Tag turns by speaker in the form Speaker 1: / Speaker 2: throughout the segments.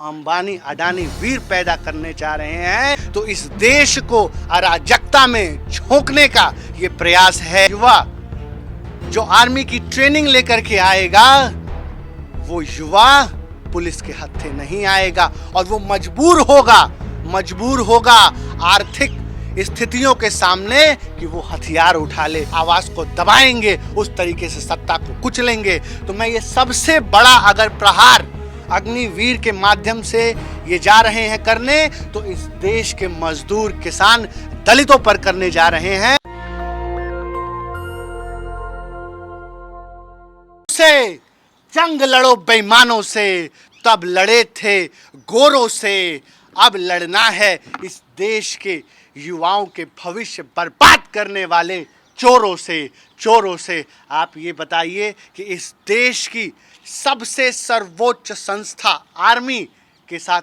Speaker 1: अंबानी अडानी वीर पैदा करने जा रहे हैं, तो इस देश को अराजकता में झोंकने का ये प्रयास है। युवा जो आर्मी की ट्रेनिंग लेकर के आएगा, वो युवा पुलिस के हत्थे नहीं आएगा और वो मजबूर होगा आर्थिक स्थितियों के सामने कि वो हथियार उठा ले, आवाज को दबाएंगे, उस तरीके से सत्ता को कुचलेंगे। तो मैं ये सबसे बड़ा अगर प्रहार अग्निवीर के माध्यम से ये जा रहे हैं करने, तो इस देश के मजदूर, किसान, दलितों पर करने जा रहे हैं। से जंग लड़ो बेईमानों से, तब लड़े थे गोरों से, अब लड़ना है इस देश के युवाओं के भविष्य बर्बाद करने वाले चोरों से। आप ये बताइए कि इस देश की सबसे सर्वोच्च संस्था आर्मी के साथ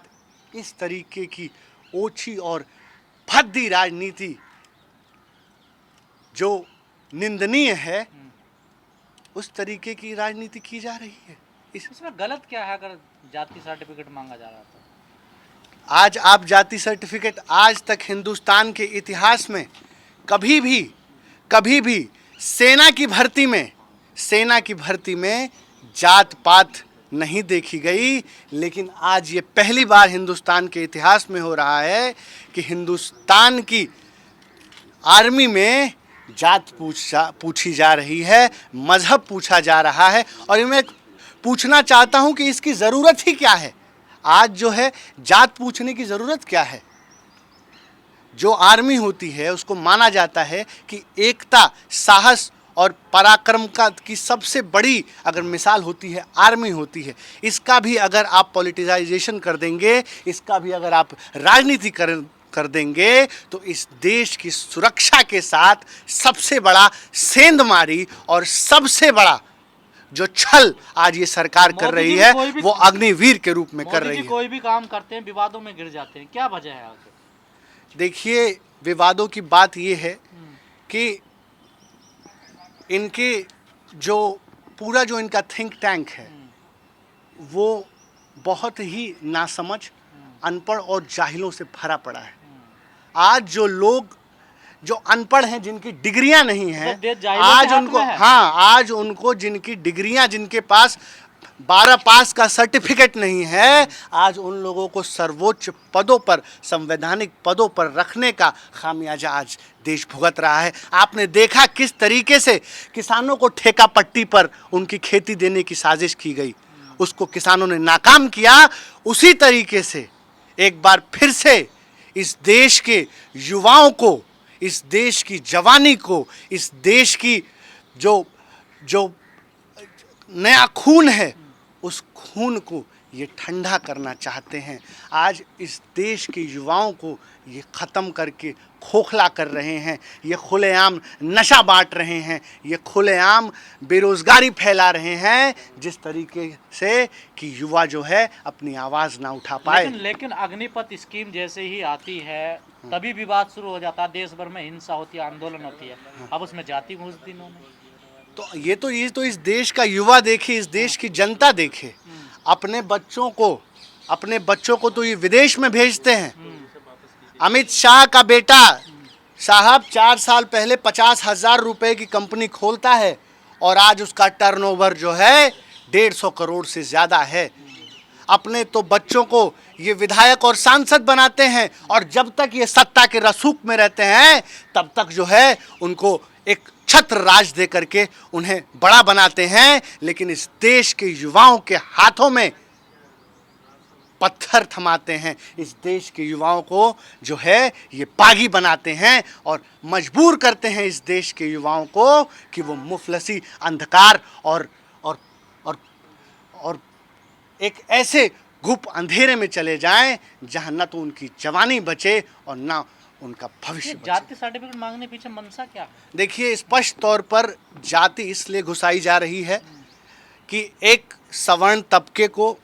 Speaker 1: इस तरीके की ओछी और भद्दी राजनीति जो निंदनीय है, उस तरीके की राजनीति की जा रही है।
Speaker 2: इसमें गलत क्या है अगर जाति सर्टिफिकेट मांगा जा रहा था?
Speaker 1: आज आप जाति सर्टिफिकेट, आज तक हिंदुस्तान के इतिहास में कभी भी सेना की भर्ती में जात पात नहीं देखी गई, लेकिन आज ये पहली बार हिंदुस्तान के इतिहास में हो रहा है कि हिंदुस्तान की आर्मी में जात पूछी जा रही है, मजहब पूछा जा रहा है। और मैं पूछना चाहता हूं कि इसकी ज़रूरत ही क्या है? आज जो है जात पूछने की ज़रूरत क्या है? जो आर्मी होती है उसको माना जाता है कि एकता, साहस और पराक्रम की सबसे बड़ी अगर मिसाल होती है आर्मी होती है। इसका भी अगर आप पॉलिटिसाइजेशन कर देंगे, इसका भी अगर आप राजनीति कर देंगे, तो इस देश की सुरक्षा के साथ सबसे बड़ा सेंधमारी और सबसे बड़ा जो छल आज ये सरकार कर रही है, वो अग्निवीर के रूप में कर रही है।
Speaker 2: कोई भी काम करते हैं विवादों में गिर जाते हैं, क्या वजह है आगे?
Speaker 1: देखिए, विवादों की बात ये है कि इनके पूरा जो इनका थिंक टैंक है, वो बहुत ही नासमझ, अनपढ़ और जाहिलों से भरा पड़ा है। आज जो लोग जो अनपढ़ हैं, जिनकी डिग्रियां नहीं हैं, आज उनको जिनकी डिग्रियां, जिनके पास 12 पास का सर्टिफिकेट नहीं है, आज उन लोगों को सर्वोच्च पदों पर, संवैधानिक पदों पर रखने का खामियाजा आज देश भुगत रहा है। आपने देखा किस तरीके से किसानों को ठेका पट्टी पर उनकी खेती देने की साजिश की गई, उसको किसानों ने नाकाम किया। उसी तरीके से एक बार फिर से इस देश के युवाओं को, इस देश की जवानी को, इस देश की जो नया खून है, उस खून को ये ठंडा करना चाहते हैं। आज इस देश के युवाओं को ये ख़त्म करके खोखला कर रहे हैं, ये खुलेआम नशा बांट रहे हैं, ये खुलेआम बेरोज़गारी फैला रहे हैं, जिस तरीके से कि युवा जो है अपनी आवाज़ ना उठा पाए।
Speaker 2: लेकिन अग्निपथ स्कीम जैसे ही आती है तभी विवाद शुरू हो जाता है, देश भर में हिंसा होती है, आंदोलन होती है। अब उसमें जाति घुस दी इन्होंने।
Speaker 1: तो ये तो इस देश का युवा देखे, इस देश की जनता देखे। अपने बच्चों को तो ये विदेश में भेजते हैं। अमित शाह का बेटा साहब 4 साल पहले 50,000 रुपए की कंपनी खोलता है और आज उसका टर्नओवर जो है 150 करोड़ से ज़्यादा है। अपने तो बच्चों को ये विधायक और सांसद बनाते हैं, और जब तक ये सत्ता के रसूख में रहते हैं, तब तक जो है उनको एक छत्र राज दे करके उन्हें बड़ा बनाते हैं। लेकिन इस देश के युवाओं के हाथों में पत्थर थमाते हैं, इस देश के युवाओं को जो है ये बागी बनाते हैं और मजबूर करते हैं इस देश के युवाओं को कि वो मुफलसी, अंधकार और एक ऐसे गुप अंधेरे में चले जाएं जहां न तो उनकी जवानी बचे और ना उनका भविष्य बचे।
Speaker 2: जाति सर्टिफिकेट मांगने पीछे मनसा क्या है?
Speaker 1: देखिए, स्पष्ट तौर पर जाति इसलिए घुसाई जा रही है कि एक सवर्ण तबके को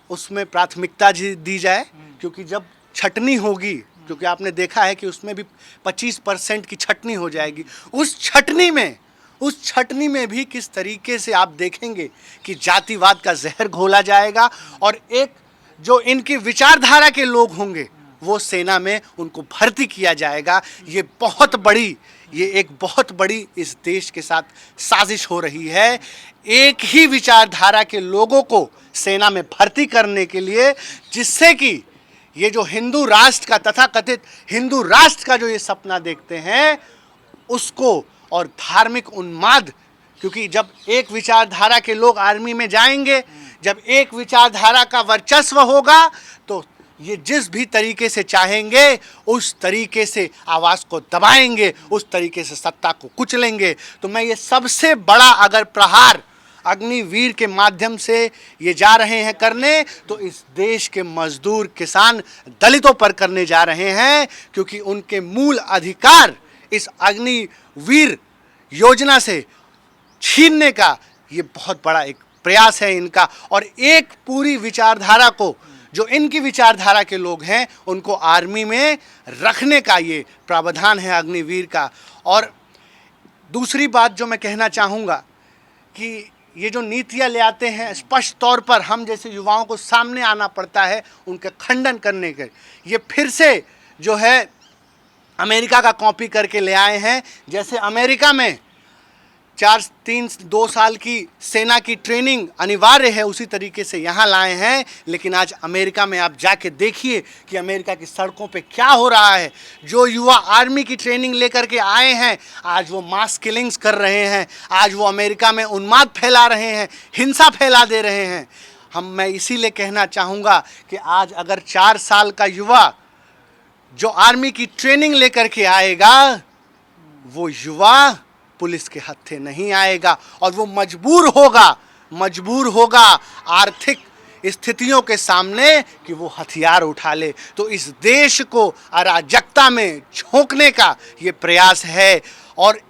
Speaker 1: उसमें प्राथमिकता दी जाए, क्योंकि जब छटनी होगी, क्योंकि आपने देखा है कि उसमें भी 25% की छटनी हो जाएगी, उस छटनी में भी किस तरीके से आप देखेंगे कि जातिवाद का जहर घोला जाएगा और एक जो इनकी विचारधारा के लोग होंगे वो सेना में उनको भर्ती किया जाएगा। ये एक बहुत बड़ी इस देश के साथ साजिश हो रही है। एक ही विचारधारा के लोगों को सेना में भर्ती करने के लिए, जिससे कि ये जो हिंदू राष्ट्र का तथाकथित हिंदू राष्ट्र का जो ये सपना देखते हैं उसको, और धार्मिक उन्माद, क्योंकि जब एक विचारधारा के लोग आर्मी में जाएंगे, जब एक विचारधारा का वर्चस्व होगा, तो ये जिस भी तरीके से चाहेंगे उस तरीके से आवाज़ को दबाएंगे, उस तरीके से सत्ता को कुचलेंगे। तो मैं ये सबसे बड़ा अगर प्रहार अग्निवीर के माध्यम से ये जा रहे हैं करने, तो इस देश के मजदूर, किसान, दलितों पर करने जा रहे हैं, क्योंकि उनके मूल अधिकार इस अग्निवीर योजना से छीनने का ये बहुत बड़ा एक प्रयास है इनका। और एक पूरी विचारधारा को, जो इनकी विचारधारा के लोग हैं, उनको आर्मी में रखने का ये प्रावधान है अग्निवीर का। और दूसरी बात जो मैं कहना चाहूँगा कि ये जो नीतियाँ ले आते हैं, स्पष्ट तौर पर हम जैसे युवाओं को सामने आना पड़ता है उनका खंडन करने के। ये फिर से जो है अमेरिका का कॉपी करके ले आए हैं। जैसे अमेरिका में 2 साल की सेना की ट्रेनिंग अनिवार्य है, उसी तरीके से यहाँ लाए हैं। लेकिन आज अमेरिका में आप जाके देखिए कि अमेरिका की सड़कों पे क्या हो रहा है। जो युवा आर्मी की ट्रेनिंग लेकर के आए हैं, आज वो मास किलिंग्स कर रहे हैं, आज वो अमेरिका में उन्माद फैला रहे हैं, हिंसा फैला दे रहे हैं। मैं इसीलिए कहना चाहूँगा कि आज अगर 4 साल का युवा जो आर्मी की ट्रेनिंग लेकर के आएगा, वो युवा पुलिस के हत्थे नहीं आएगा, और वो मजबूर होगा आर्थिक स्थितियों के सामने कि वो हथियार उठा ले। तो इस देश को अराजकता में झोंकने का ये प्रयास है। और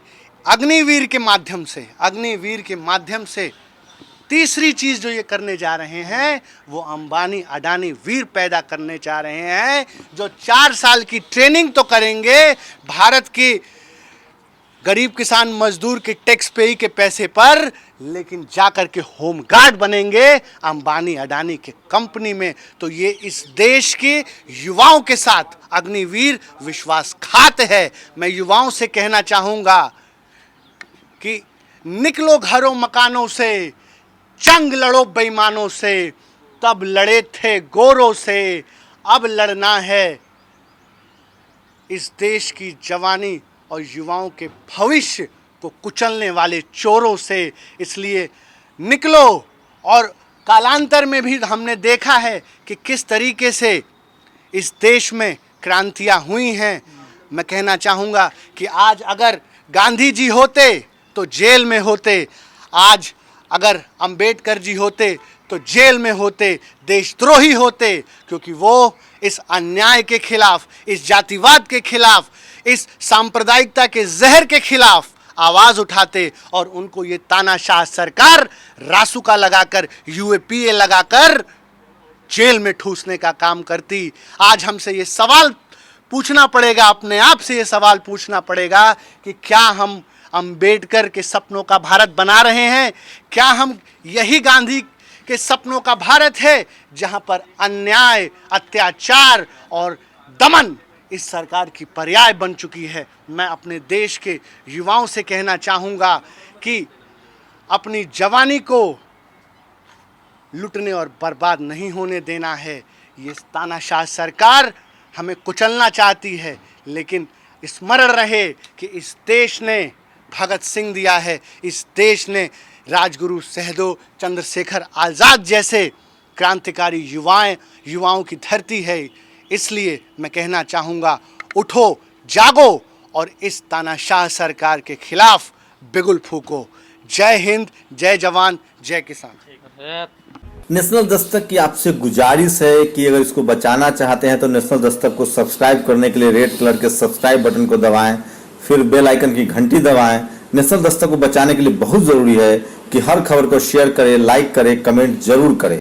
Speaker 1: अग्निवीर के माध्यम से तीसरी चीज़ जो ये करने जा रहे हैं, वो अंबानी अडानी वीर पैदा करने जा रहे हैं, जो 4 साल की ट्रेनिंग तो करेंगे भारत की गरीब किसान मजदूर के टैक्स पेई के पैसे पर, लेकिन जाकर के होम गार्ड बनेंगे अंबानी अडानी के कंपनी में। तो ये इस देश के युवाओं के साथ अग्निवीर विश्वासघात है। मैं युवाओं से कहना चाहूँगा कि निकलो घरों मकानों से, जंग लड़ो बेईमानों से, तब लड़े थे गोरों से, अब लड़ना है इस देश की जवानी और युवाओं के भविष्य को कुचलने वाले चोरों से। इसलिए निकलो। और कालांतर में भी हमने देखा है कि किस तरीके से इस देश में क्रांतियां हुई हैं। मैं कहना चाहूँगा कि आज अगर गांधी जी होते तो जेल में होते, आज अगर अंबेडकर जी होते तो जेल में होते, देशद्रोही होते, क्योंकि वो इस अन्याय के खिलाफ, इस जातिवाद के खिलाफ, इस सांप्रदायिकता के जहर के खिलाफ आवाज़ उठाते, और उनको ये तानाशाह सरकार रासुका लगाकर, यूएपीए लगाकर जेल में ठूसने का काम करती। आज हमसे ये सवाल पूछना पड़ेगा, अपने आप से ये सवाल पूछना पड़ेगा कि क्या हम अंबेडकर के सपनों का भारत बना रहे हैं? क्या हम यही गांधी के सपनों का भारत है जहां पर अन्याय, अत्याचार और दमन इस सरकार की पर्याय बन चुकी है? मैं अपने देश के युवाओं से कहना चाहूँगा कि अपनी जवानी को लुटने और बर्बाद नहीं होने देना है। ये तानाशाह सरकार हमें कुचलना चाहती है, लेकिन स्मरण रहे कि इस देश ने भगत सिंह दिया है, इस देश ने राजगुरु सहदेव चंद्रशेखर आज़ाद जैसे क्रांतिकारी युवाओं की धरती है। इसलिए मैं कहना चाहूँगा, उठो, जागो और इस तानाशाह सरकार के खिलाफ बिगुल फूको। जय हिंद, जय जवान, जय किसान।
Speaker 3: नेशनल दस्तक की आपसे गुजारिश है कि अगर इसको बचाना चाहते हैं तो नेशनल दस्तक को सब्सक्राइब करने के लिए रेड कलर के सब्सक्राइब बटन को दबाएं, फिर बेल आइकन की घंटी दबाएं। नेशनल दस्तक को बचाने के लिए बहुत जरूरी है कि हर खबर को शेयर करें, लाइक करें, कमेंट जरूर करें।